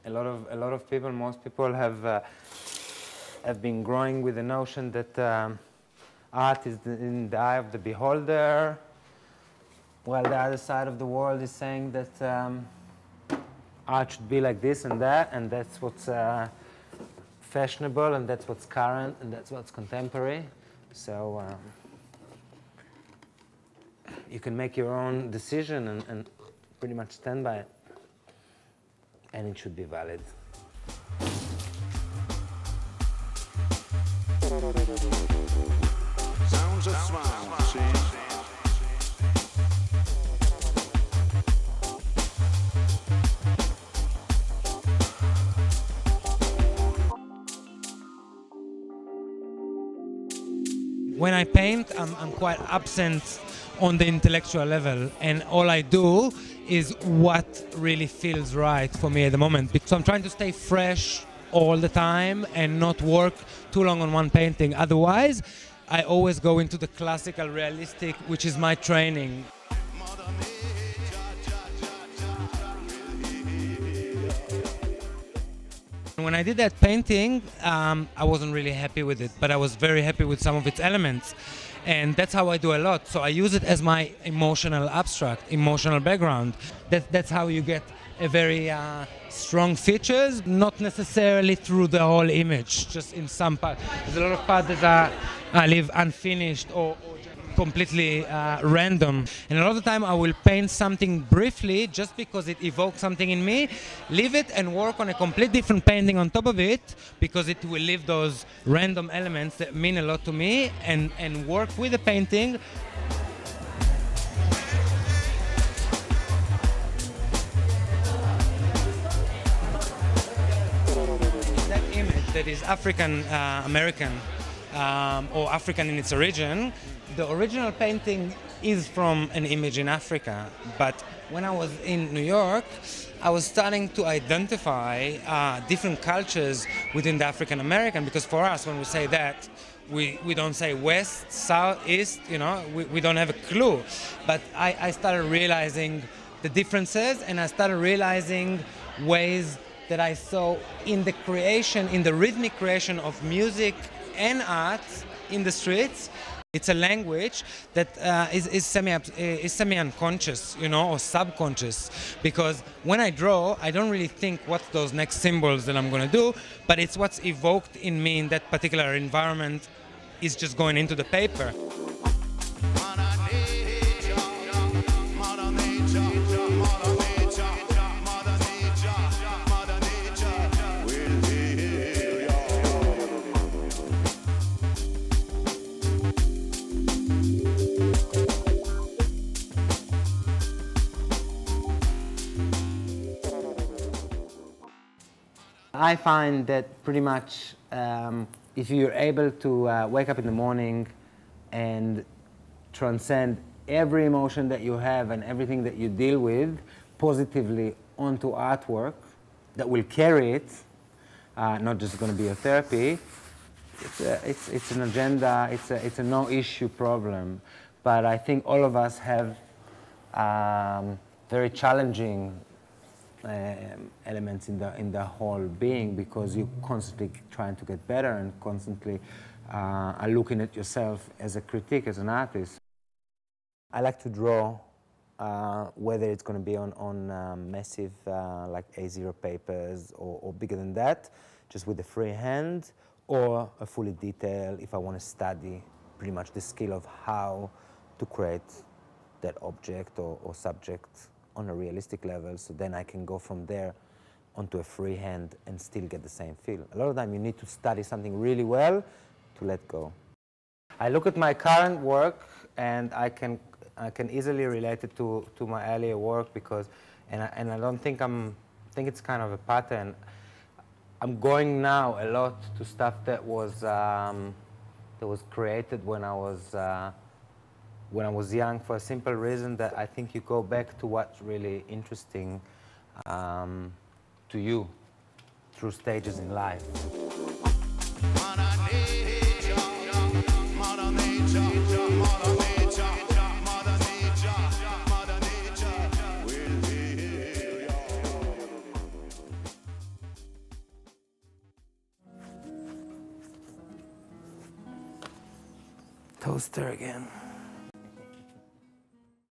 A lot of people, most people have been growing with the notion that art is in the eye of the beholder, while the other side of the world is saying that art should be like this and that, and that's what's fashionable, and that's what's current, and that's what's contemporary. So you can make your own decision and pretty much stand by it, and it should be valid. Sounds of Swansea. When I paint, I'm quite absent on the intellectual level, and all I do is what really feels right for me at the moment. So I'm trying to stay fresh all the time and not work too long on one painting. Otherwise, I always go into the classical realistic, which is my training. When I did that painting, I wasn't really happy with it, but I was very happy with some of its elements. And that's how I do a lot. So I use it as my emotional abstract, emotional background. That's how you get a very strong features, not necessarily through the whole image, just in some part. There's a lot of parts that leave unfinished or completely random. And a lot of the time I will paint something briefly just because it evokes something in me, leave it and work on a completely different painting on top of it, because it will leave those random elements that mean a lot to me, and work with the painting. That image that is African American or African in its origin, the original painting is from an image in Africa, but when I was in New York, I was starting to identify different cultures within the African American, because for us, when we say that, we don't say west, south, east, you know, we don't have a clue. But I started realizing the differences, and I started realizing ways that I saw in the creation, in the rhythmic creation of music and art in the streets. It's a language that is semi-unconscious, you know, or subconscious. Because when I draw, I don't really think what's those next symbols that I'm going to do, but it's what's evoked in me in that particular environment is just going into the paper. I find that pretty much if you're able to wake up in the morning and transcend every emotion that you have and everything that you deal with positively onto artwork that will carry it, not just going to be a therapy, it's an agenda, it's a no-issue problem. But I think all of us have very challenging elements in the whole being, because you're constantly trying to get better and constantly are looking at yourself as a critic, as an artist. I like to draw, whether it's going to be on massive like A0 papers or bigger than that, just with a free hand, or a fully detailed if I want to study pretty much the skill of how to create that object or subject on a realistic level, so then I can go from there onto a free hand and still get the same feel. A lot of time you need to study something really well to let go. I look at my current work and I can easily relate it to my earlier work, because, and I don't think I think it's kind of a pattern. I'm going now a lot to stuff that was created when I was young, for a simple reason that I think you go back to what's really interesting to you through stages in life. toaster again.